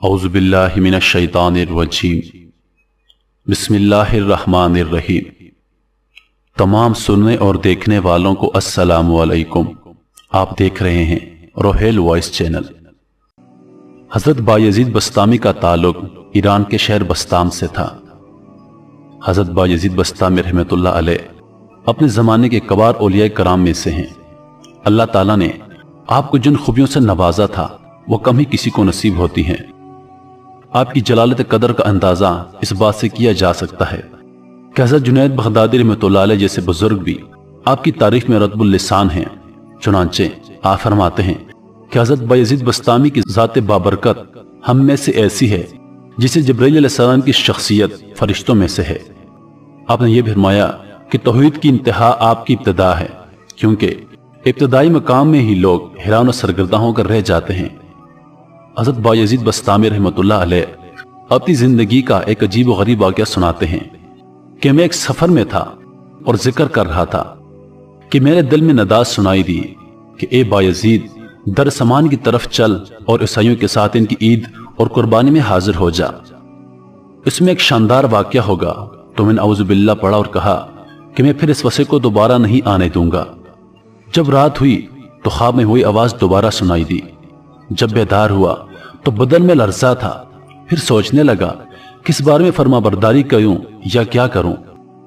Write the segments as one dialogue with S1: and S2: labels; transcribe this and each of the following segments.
S1: औज़ु बिल्लाहि मिनश शैतानिर रजीम। बिस्मिल्लाहिर्रहमानिर्रहीम। तमाम सुनने और देखने वालों को अस्सलामु अलैकुम। आप देख रहे हैं रोहेल वॉइस चैनल। हज़रत बायजीद बस्तामी का ताल्लुक ईरान के शहर बस्ताम से था। हज़रत बायजीद बस्तामी रहमतुल्लाह अलैह अपने ज़माने के कबार औलिया कराम में से हैं। अल्लाह ताला ने आपको जिन खूबियों से नवाजा था वो कम ही किसी को नसीब होती हैं। आपकी जलालत कदर का अंदाज़ा इस बात से किया जा सकता है कि हज़रत जुनैद बगदादी रहमतुल्लाह अलैह जैसे बुजुर्ग भी आपकी तारीफ में रत्बुल लिसान हैं। चुनांचे आप फरमाते हैं कि हज़रत बायजीद बस्तामी की ज़ात बाबरकत हम में से ऐसी है जिसे जिब्राइल अलैहिस्सलाम की शख्सियत फरिश्तों में से है। आपने ये भी फरमाया कि तौहीद की इंतहा आपकी इब्तिदा है, क्योंकि इब्तिदाई मकाम में ही लोग हैरान और सरगर्दा होकर रह जाते हैं। हज़रत बायजीद बस्तामी रहमतुल्लाह अलैह अपनी जिंदगी का एक अजीब व गरीब वाक़या सुनाते हैं कि मैं एक सफर में था और जिक्र कर रहा था कि मेरे दिल में नदाज सुनाई दी कि ए बायजीद, दर समान की तरफ चल और ईसाइयों के साथ इनकी ईद और कुर्बानी में हाजिर हो जा। इसमें एक शानदार वाक़या होगा। तो मैंने औज़ु बिल्लाह पढ़ा और कहा कि मैं फिर इस वसे को दोबारा नहीं आने दूंगा। जब रात हुई तो ख्वाब में हुई आवाज दोबारा सुनाई दी। जब बेदार हुआ तो बदन में लर्जा था। फिर सोचने लगा किस बारे में फर्मा बरदारी करूं या क्या करूं।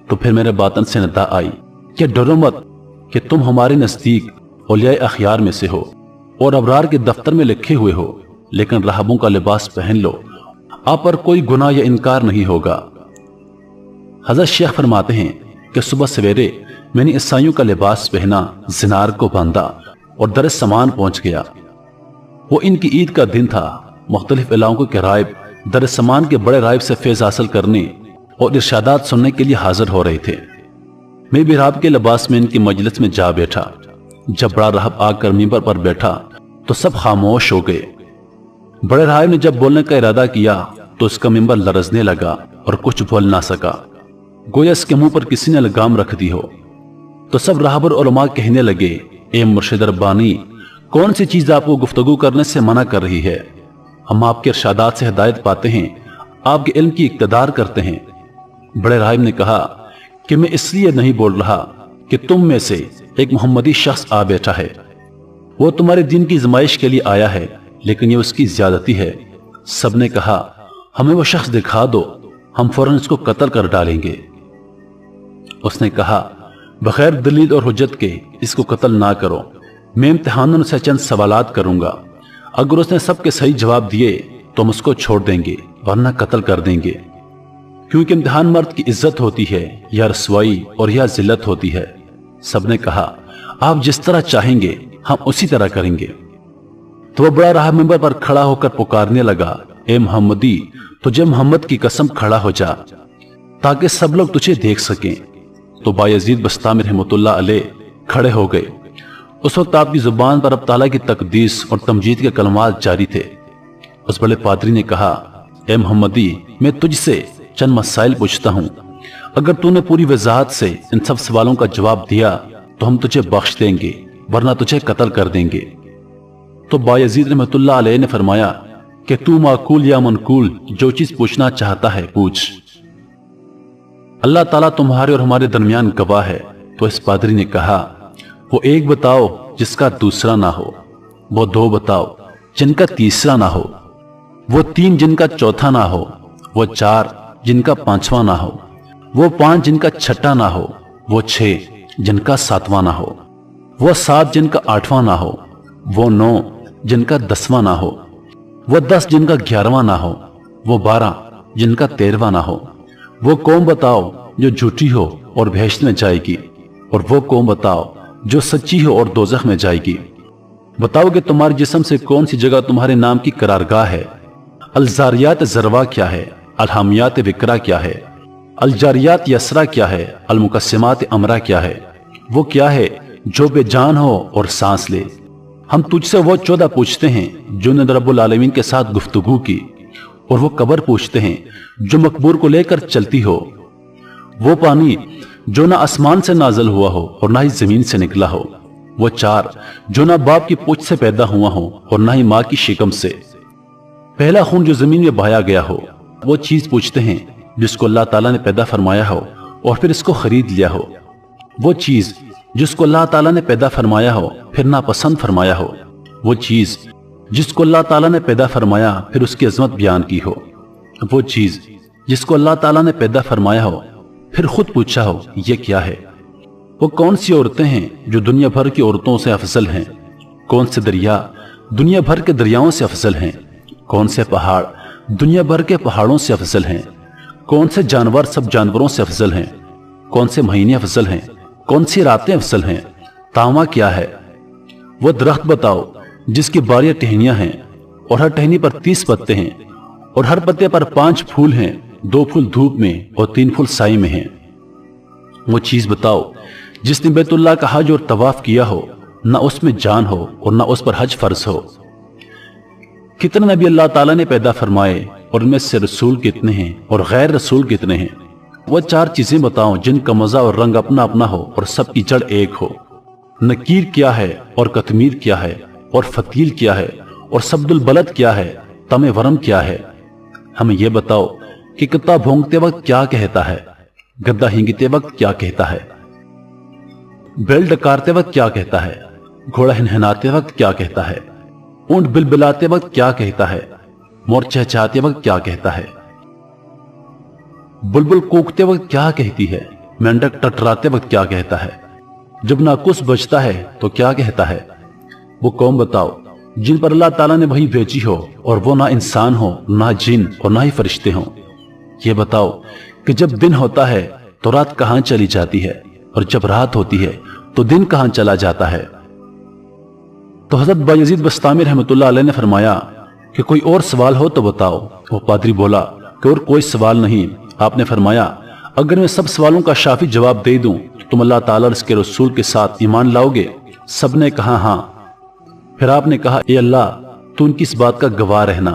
S1: तो फिर मेरे बातन से नदा आई कि डरो मत कि तुम हमारे नजदीक औलिया अखयार में से हो और अबरार के दफ्तर में लिखे हुए हो, लेकिन राहबों का लिबास पहन लो, आप पर कोई गुनाह या इनकार नहीं होगा। हजरत शेख फरमाते हैं कि सुबह सवेरे मैंने ईसाइयों का लिबास पहना, जिनार को बांधा और दर समान पहुंच गया। वो इनकी ईद का दिन था। मुख्तलिफ इलाकों के राइब दर समान के बड़े राइब से फैज हासिल करने और इरशादात सुनने के लिए हाजिर हो रहे थे। मैं भी राहब के लिबास में इनकी मजलिस में जा बैठा। जब बड़ा राहब आकर मिंबर पर बैठा तो सब खामोश हो गए। बड़े राहब ने जब बोलने का इरादा किया तो उसका मिंबर लरजने लगा और कुछ बोल ना सका, गोया इसके मुंह पर किसी ने लगाम रख दी हो। तो सब राहबर उलमा कहने लगे, ए मुर्शिद रब्बानी, कौन सी चीज आपको गुफ्तगू करने से मना कर रही है? हम आपके इरशादात से हिदायत पाते हैं, आपके इल्म की इक्तदार करते हैं। बड़े राहिब ने कहा कि मैं इसलिए नहीं बोल रहा कि तुम में से एक मोहम्मदी शख्स आ बैठा है, वो तुम्हारे दिन की आजमाइश के लिए आया है, लेकिन ये उसकी ज्यादती है। सबने कहा हमें वो शख्स दिखा दो, हम फौरन इसको कत्ल कर डालेंगे। उसने कहा बगैर दलील और हुज्जत के इसको कत्ल ना करो, मैं इम्तिहानों से चंद सवालात करूंगा। अगर उसने सबके सही जवाब दिए तो हम उसको छोड़ देंगे, वरना कत्ल कर देंगे, क्योंकि इम्तिहान मर्द की इज्जत होती है या रसवाई और या जिल्लत होती है। सबने कहा आप जिस तरह चाहेंगे हम उसी तरह करेंगे। तो वह बड़ा राह मिंबर पर खड़ा होकर पुकारने लगा, ए मोहम्मदी, तुझे मोहम्मद की कसम खड़ा हो जा ताकि सब लोग तुझे देख सकें। तो बायजीद बस्तामी रहमतुल्लाह अलैह खड़े हो गए। उस वक्त आपकी जुबान पर अब ताला की तकदीस और तमजीद के कलमात जारी थे। उस बड़े पादरी ने कहा, ए मोहम्मदी, मैं तुझसे चंद मसाइल पूछता हूं, अगर तूने पूरी वजाहत से इन सब सवालों का जवाब दिया तो हम तुझे बख्श देंगे, वरना तुझे कत्ल कर देंगे। तो बायजीद रहमतुल्लाह अलैह ने फरमाया कि तू माकूल या मनकूल जो चीज पूछना चाहता है पूछ, अल्लाह ताला तुम्हारे और हमारे दरमियान गवाह है। तो इस पादरी ने कहा, वो एक बताओ जिसका दूसरा ना हो, वो दो बताओ जिनका तीसरा ना हो, वो तीन जिनका चौथा ना हो, वो चार जिनका पांचवा ना हो, वो पांच जिनका छठा ना हो, वो छह जिनका सातवां ना हो, वो सात जिनका आठवां ना हो, वो नौ जिनका दसवां ना हो, वो 10 जिनका 11वां ना हो, वो 12 जिनका 13वां ना हो। वो कौम बताओ जो झूठी हो और बहश्त में जाएगी, और वो कौम बताओ जो सच्ची हो और दोज़ख में जाएगी। बताओ कि तुम्हारे जिस्म से कौन सी जगह तुम्हारे नाम की करारगाह है? अलजारियात जरवा क्या है? अलहामियात विकरा क्या है? अलजारियात यसरा क्या है? अलमुकस्सिमात अमरा क्या है? वो क्या है जो बेजान हो और सांस ले? हम तुझसे वो 14 पूछते हैं जो ने रब्बुल आलमीन के साथ गुफ्तगू की, और वो कब्र पूछते हैं जो मकबूर को लेकर चलती हो, वो पानी जो ना आसमान से नाजल हुआ हो और ना ही जमीन से निकला हो, वो चार जो ना बाप की पूछ से पैदा हुआ हो और ना ही माँ की शिकम से, पहला खून जो जमीन में बहाया गया हो, वो चीज पूछते हैं जिसको अल्लाह ताला ने पैदा फरमाया हो और फिर इसको खरीद लिया हो। वो चीज जिसको अल्लाह ताला ने पैदा फरमाया हो फिर नापसंद फरमाया हो। वो चीज जिसको अल्लाह ताला ने पैदा फरमाया फिर उसकी अजमत बयान की हो। वो चीज जिसको अल्लाह ताला ने पैदा फरमाया हो फिर खुद पूछा हो ये क्या है। वो कौन सी औरतें हैं जो दुनिया भर की औरतों से अफजल हैं। कौन से दरिया दुनिया भर के दरियाओं से अफजल हैं। कौन से पहाड़ दुनिया भर के पहाड़ों से अफजल हैं। कौन से जानवर सब जानवरों से अफजल हैं। कौन से महीने अफजल हैं। कौन सी रातें अफजल हैं। तावा क्या है। वो दरख्त बताओ जिसकी 12 टहनियां हैं और हर टहनी पर 30 पत्ते हैं और हर पत्ते पर 5 फूल हैं, 2 फूल धूप में और 3 फूल साई में हैं। वो चीज बताओ जिसने बैतुल्लाह का हज और तवाफ किया हो, ना उसमें जान हो और ना उस पर हज फर्ज हो। कितने नबी अल्लाह ताला ने पैदा फरमाए और उनमें से रसूल कितने हैं और गैर रसूल कितने हैं। वो 4 चीजें बताओ जिनका मजा और रंग अपना अपना हो और सबकी जड़ एक हो। नकीर क्या है और कतमीर क्या है और फतील क्या है और सब्दुल बलद क्या है, तमे वरम क्या है। हमें यह बताओ कि कुत्ता भौंकते वक्त क्या कहता है, गद्दा हिंगते वक्त क्या कहता है, बैल डकारते वक्त क्या कहता है, घोड़ा हिनहिनाते वक्त क्या कहता है, ऊंट बिलबिलाते वक्त क्या कहता है, मोर चहचहाते वक्त क्या कहता है, बुलबुल कूकते वक्त क्या कहती है, मेंढक टटराते वक्त क्या कहता है, जब नाकुस बजता है तो क्या कहता है। वो कौम बताओ जिन पर अल्लाह ताला ने वही भेजी हो और वो ना इंसान हो, ना जिन और ना ही फरिश्ते हों। ये बताओ कि जब दिन होता है तो रात कहां चली जाती है और जब रात होती है तो दिन कहां चला जाता है। तो हजरत बायजीद बस्तामी रहमतुल्लाह अलैह ने फरमाया कि कोई और सवाल हो तो बताओ। वो पादरी बोला कि और कोई सवाल नहीं। आपने फरमाया अगर मैं सब सवालों का शाफी जवाब दे दूं तो तुम अल्लाह ताला और इसके रसूल के साथ ईमान लाओगे। सबने कहा हां। फिर आपने कहा ए अल्लाह तू उनकी इस बात का गवाह रहना।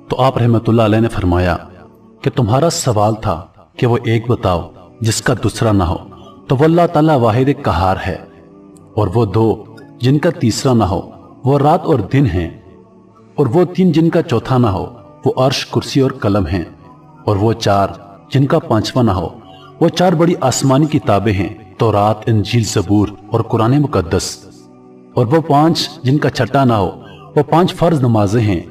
S1: तो आप रहमतुल्लाह अलैह ने फरमाया कि तुम्हारा सवाल था कि वो एक बताओ जिसका दूसरा ना हो, तो वो अल्लाह ताला वाहिद कहार है। और वो 2 जिनका तीसरा ना हो, वो रात और दिन हैं। और वो 3 जिनका चौथा ना हो, वो अर्श कुर्सी और कलम हैं। और वो 4 जिनका 5वां ना हो, वो 4 बड़ी आसमानी किताबें हैं, तौरात, इंजील, ज़बूर और कुरान मुकद्दस। और वो 5 जिनका छठा ना हो, वो 5 फर्ज नमाजें हैं।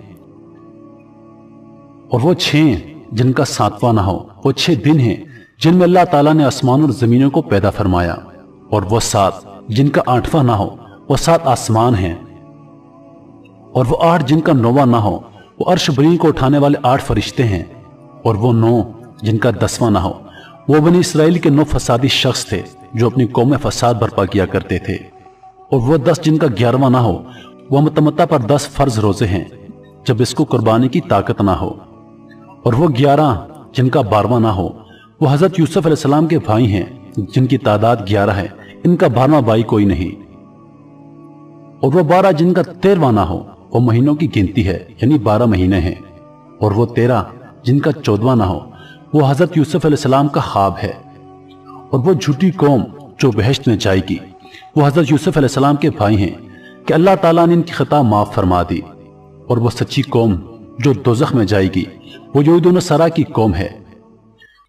S1: और वो 6 जिनका 7वां ना हो, वो 6 दिन हैं जिनमें अल्लाह ताला ने आसमान और जमीनों को पैदा फरमाया। और वो 7 जिनका 8वां ना हो, वो 7 आसमान हैं। और वो 8 जिनका 9वां ना हो, वो अर्श बरी को उठाने वाले 8 फरिश्ते हैं। और वो 9 जिनका 10वां ना हो, वो बनी इसराइल के 9 फसादी शख्स थे जो अपनी कौम में फसाद बर्पा किया करते थे। और वो 10 जिनका 11वां ना हो, वो मतमत्ता पर 10 फर्ज रोजे हैं जब इसको कुर्बानी की ताकत ना हो। और वो 11 जिनका 12वां ना हो, वो हजरत यूसुफ अलैहिस्सलाम के भाई हैं जिनकी तादाद 11 है, इनका 12वां भाई कोई नहीं। और वो 12 जिनका 13वां ना हो, वो महीनों की गिनती है यानी 12 महीने हैं। और वो 13 जिनका 14वां ना हो, वो हजरत यूसुफ अलैहिस्सलाम का ख्वाब है। और वो झूठी कौम जो बहश्त में जाएगी, वो हजरत यूसुफ अलैहिस्सलाम के भाई हैं कि अल्लाह ताला ने इनकी खता माफ फरमा दी। और वो सच्ची कौम जो दोज़ख में जाएगी, वो यहूद नसरा की कौम है।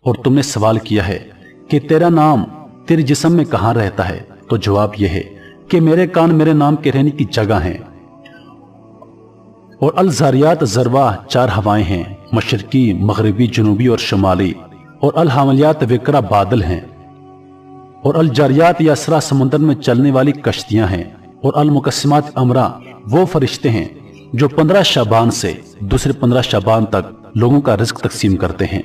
S1: और तुमने सवाल किया है कि तेरा नाम तेरे जिस्म में कहां रहता है, तो जवाब यह है कि मेरे कान मेरे नाम के रहने की जगह हैं। और अल ज़ारियात ज़रवा 4 हवाएं हैं, मशरकी, मगरबी, जनूबी और शुमाली। और अल हामलियात विकरा बादल हैं। और अल जारियात यसरा समुद्र में चलने वाली कश्तियां हैं। और अल मुकस्सिमात अमरा वो फरिश्ते हैं जो 15 शाबान से दूसरे 15 शाबान तक लोगों का रिज्क तकसीम करते हैं।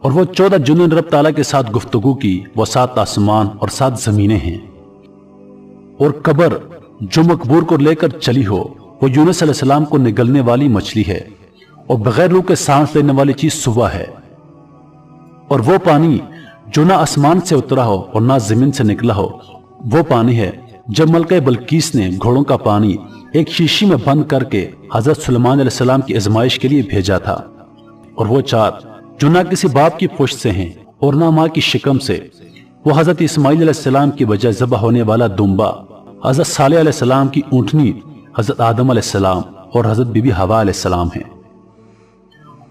S1: और वो 14 जुनून रब ताला के साथ गुफ्तगू की, वो 7 आसमान और 7 जमीनें हैं। और कब्र जो मकबूर को लेकर चली हो, वो यूनुस अलैहिस्सलाम को निगलने वाली मछली है। और बगैर रूह के सांस लेने वाली चीज सुबह है। और वो पानी जो ना आसमान से उतरा हो और ना जमीन से निकला हो, वो पानी है जब मलका बल्कीस ने घोड़ों का पानी एक शीशी में बंद करके हजरत सुलेमान अलैहिस्सलाम की आजमाइश के लिए भेजा था। और वो 4 जो ना किसी बाप की पुश्त से हैं और ना माँ की शिकम से, वो हजरत इस्माइल अलैहिस्सलाम की बजाय ज़बह होने वाला दुम्बा, हजरत सालेह अलैहिस्सलाम की ऊँटनी हजरत आदम अलैहिस्सलाम और हजरत बीबी हवा अलैहिस्सलाम हैं।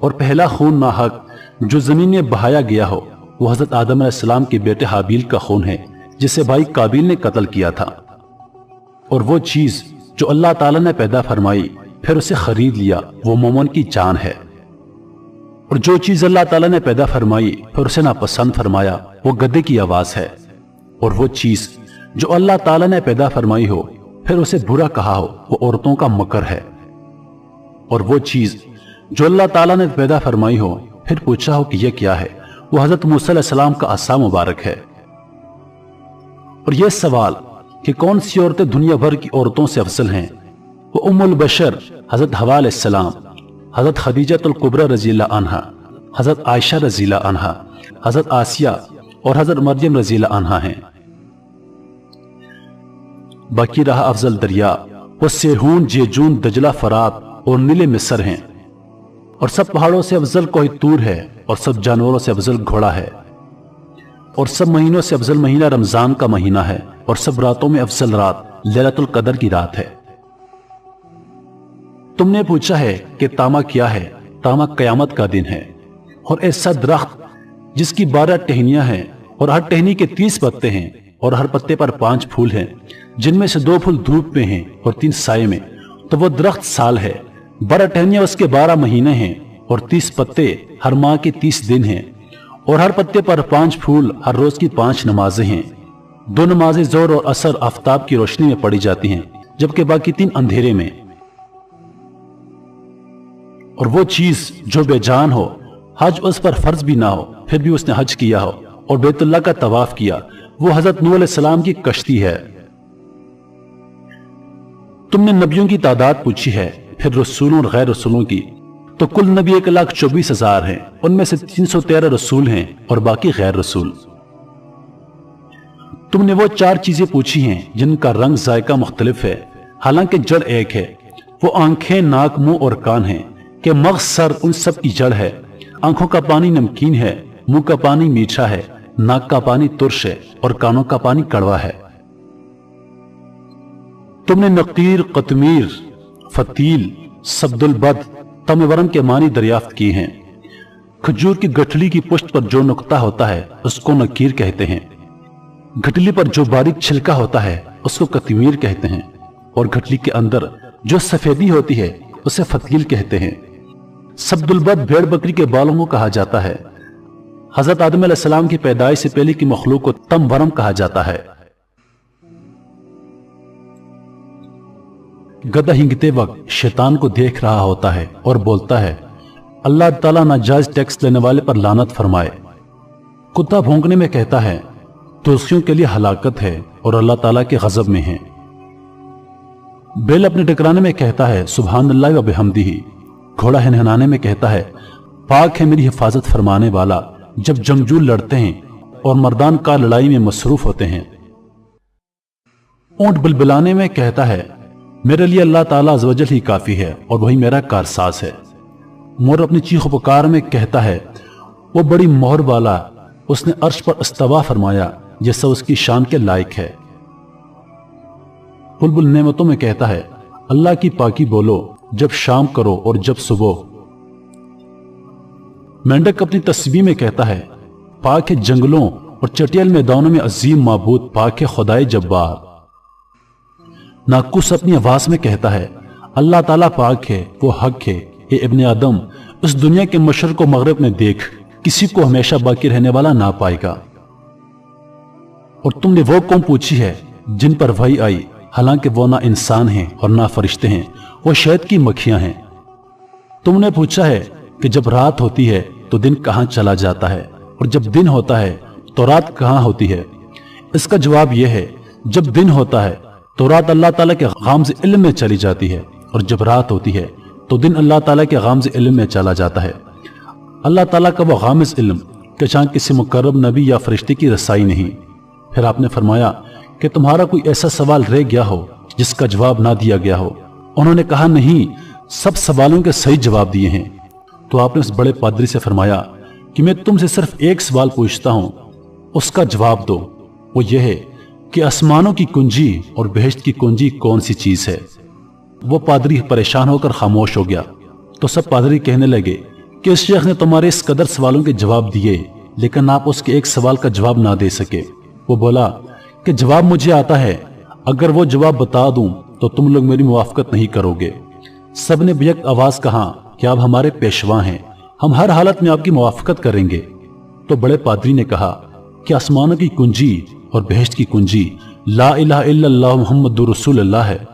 S1: और पहला खून नाहक जो जमीन में बहाया गया हो वो हजरत आदम अलैहिस्सलाम के बेटे हाबील का खून है, जिसे भाई काबिल ने कत्ल किया था। और वो चीज जो अल्लाह ताला ने पैदा फरमाई फिर उसे खरीद लिया, वो मोमिन की जान है। और जो चीज अल्लाह ताला ने पैदा फरमाई फिर उसे नापसंद फरमाया, वो गधे की आवाज है। और वो चीज जो अल्लाह ताला ने पैदा फरमाई हो फिर उसे बुरा कहा हो, वो औरतों का मकर है। और वो चीज जो अल्लाह ताला ने पैदा फरमाई हो फिर पूछा हो कि यह क्या है, वो हजरत मूसा अलैहिस्सलाम का असा मुबारक है। और यह सवाल कि कौन सी औरतें दुनिया भर की औरतों से अफजल हैं, वो उम्मुल बशर हजरत हवा अलैहिस्सलाम, हजरत खदीजतुल कुबरा रज़ियल्लाहु अन्हा, हजरत आयशा रज़ियल्लाहु अन्हा, हजरत आसिया और हजरत मरियम रज़ियल्लाहु अन्हा हैं। बाकी रहा अफजल दरिया, वो सेहून, जेजून, दजला, फरात और नीले मिस्र हैं। और सब पहाड़ों से अफजल कोहितूर है, और सब जानवरों से अफजल घोड़ा है। और सब महीनों से अफजल महीना रमजान का महीना है, और सब रातों में अफजल रात लैलतुल कदर की रात है। तुमने पूछा है कि तामा क्या है? तामा कयामत का दिन है। और ऐसा दरख्त जिसकी 12 टहनियां हैं और हर टहनी के 30 पत्ते हैं और हर पत्ते पर 5 फूल हैं, जिनमें से 2 फूल धूप में हैं और 3 साये में, तो वो दरख्त साल है। 12 टहनियां उसके 12 महीने हैं और 30 पत्ते हर माह के 30 दिन हैं। और हर पत्ते पर 5 फूल, हर रोज की 5 नमाजें हैं। 2 नमाजें जोर और असर आफताब की रोशनी में पढ़ी जाती हैं, जबकि बाकी 3 अंधेरे में। और वो चीज जो बेजान हो, हज उस पर फर्ज भी ना हो फिर भी उसने हज किया हो और बैतुल्लाह का तवाफ किया, वो हजरत नूह अलैहिस्सलाम की कश्ती है। तुमने नबियों की तादाद पूछी है, फिर रसूलों और गैर रसूलों की, तो कुल नबी 1,24,000 हैं। उनमें से 313 रसूल हैं और बाकी गैर रसूल। तुमने वो 4 चीजें पूछी हैं जिनका रंग जायका मुख्तलिफ है, हालांकि जड़ एक है। वो आंखें, नाक, मुंह और कान हैं कि मग़ज़, सर उन सब की जड़ है। आंखों का पानी नमकीन है, मुंह का पानी मीठा है, नाक का पानी तुर्श है और कानों का पानी कड़वा है। तुमने नकीर, कतमीर, फतील, सब्दुल बद, तमवरम के मानी दरियाफ्त किए हैं। खजूर की गठली की पुष्ट पर जो नुक्ता होता है उसको नकीर कहते हैं। गठली पर जो बारीक छिलका होता है उसको कतमीर कहते हैं। और गठली के अंदर जो सफेदी होती है उसे फतील कहते हैं। सब्दुल बद भेड़ बकरी के बालों को कहा जाता है। हजरत आदम अलैहिस्सलाम की पैदाइश से पहले की मखलूक को तमवरम कहा जाता है। गधा हिंगते वक्त शैतान को देख रहा होता है और बोलता है, अल्लाह ताला नाजायज टैक्स लेने वाले पर लानत फरमाए। कुत्ता भौंकने में कहता है, दोषियों के लिए हलाकत है और अल्लाह ताला के गजब में है। बैल अपने टकराने में कहता है, सुभान अल्लाह व बिहम्दिही। घोड़ा हिनहिनाने में कहता है, पाक है मेरी हिफाजत फरमाने वाला, जब जंगजू लड़ते हैं और मर्दान का लड़ाई में मसरूफ होते हैं। ऊंट बिलबिलाने में कहता है, मेरे लिए अल्लाह ताला अज़्वजल ही काफी है और वही मेरा कारसाज है। मोर अपनी चीख पुकार में कहता है, वो बड़ी मोहर वाला, उसने अर्श पर इस्तवा फरमाया जैसा उसकी शान के लायक है। बुलबुल नेमतों में कहता है, अल्लाह की पाकी बोलो जब शाम करो और जब सुबह। मेंढक अपनी तस्बीह में कहता है, पाक है जंगलों और चटियाल मैदानों में अजीम माबूद, पाक है खुदाए जब्बार। नाकुस अपनी आवाज में कहता है, अल्लाह ताला पाक है, वो हक है। ए इब्ने आदम, इस दुनिया के मशरक व मगरिब में देख, किसी को हमेशा बाकी रहने वाला ना पाएगा। और तुमने वो कौम पूछी है जिन पर वही आई, हालांकि वो ना इंसान हैं और ना फरिश्ते हैं, वो शहद की मक्खियां हैं। तुमने पूछा है कि जब रात होती है तो दिन कहां चला जाता है, और जब दिन होता है तो रात कहां होती है। इसका जवाब यह है, जब दिन होता है तो रात अल्लाह ताला के गामज़ इल्म में चली जाती है, और जब रात होती है तो दिन अल्लाह ताला के गामज़ इल्म में चला जाता है। अल्लाह ताला का वो गामज़ इल्म कि जहां किसी मुकर्रब नबी या फरिश्ते की रसाई नहीं। फिर आपने फरमाया कि तुम्हारा कोई ऐसा सवाल रह गया हो जिसका जवाब ना दिया गया हो। उन्होंने कहा, नहीं, सब सवालों के सही जवाब दिए हैं। तो आपने उस बड़े पादरी से फरमाया कि मैं तुमसे सिर्फ एक सवाल पूछता हूं, उसका जवाब दो। वो ये है कि आसमानों की कुंजी और बहश्त की कुंजी कौन सी चीज है। वो पादरी परेशान होकर खामोश हो गया। तो सब पादरी कहने लगे कि इस शेख ने तुम्हारे इस कदर सवालों के जवाब दिए, लेकिन आप उसके एक सवाल का जवाब ना दे सके। वो बोला कि जवाब मुझे आता है, अगर वो जवाब बता दूं तो तुम लोग मेरी मुवाफकत नहीं करोगे। सब ने बेयक आवाज कहा कि आप हमारे पेशवा हैं, हम हर हालत में आपकी मुवाफकत करेंगे। तो बड़े पादरी ने कहा कि आसमानों की कुंजी और बहश्त की कुंजी ला इलाहा इल्लल्लाह मुहम्मदुर रसूलुल्लाह है।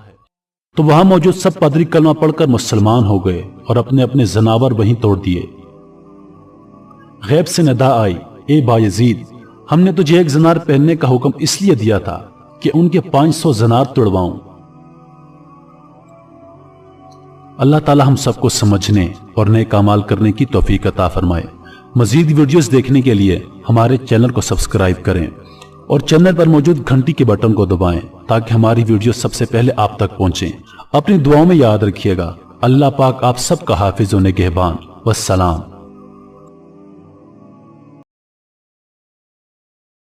S1: तो वहां मौजूद सब पादरी कलमा पढ़कर मुसलमान हो गए और अपने अपने जनावर वहीं तोड़ दिए। गैब से नदा आई, ए बायजीद, हमने तुझे एक जनार पहनने का हुक्म इसलिए दिया था कि उनके 500 जनार तोड़वाऊं। अल्लाह ताला हम सबको समझने और नेक अमाल करने की तौफीक अता फरमाए। मजीद वीडियोस देखने के लिए हमारे चैनल को सब्सक्राइब करें और चैनल पर मौजूद घंटी के बटन को दबाएं ताकि हमारी वीडियो सबसे पहले आप तक पहुंचे। अपनी दुआओं में याद रखिएगा। अल्लाह पाक आप सबका हाफिज व निगहबान। वस्सलाम।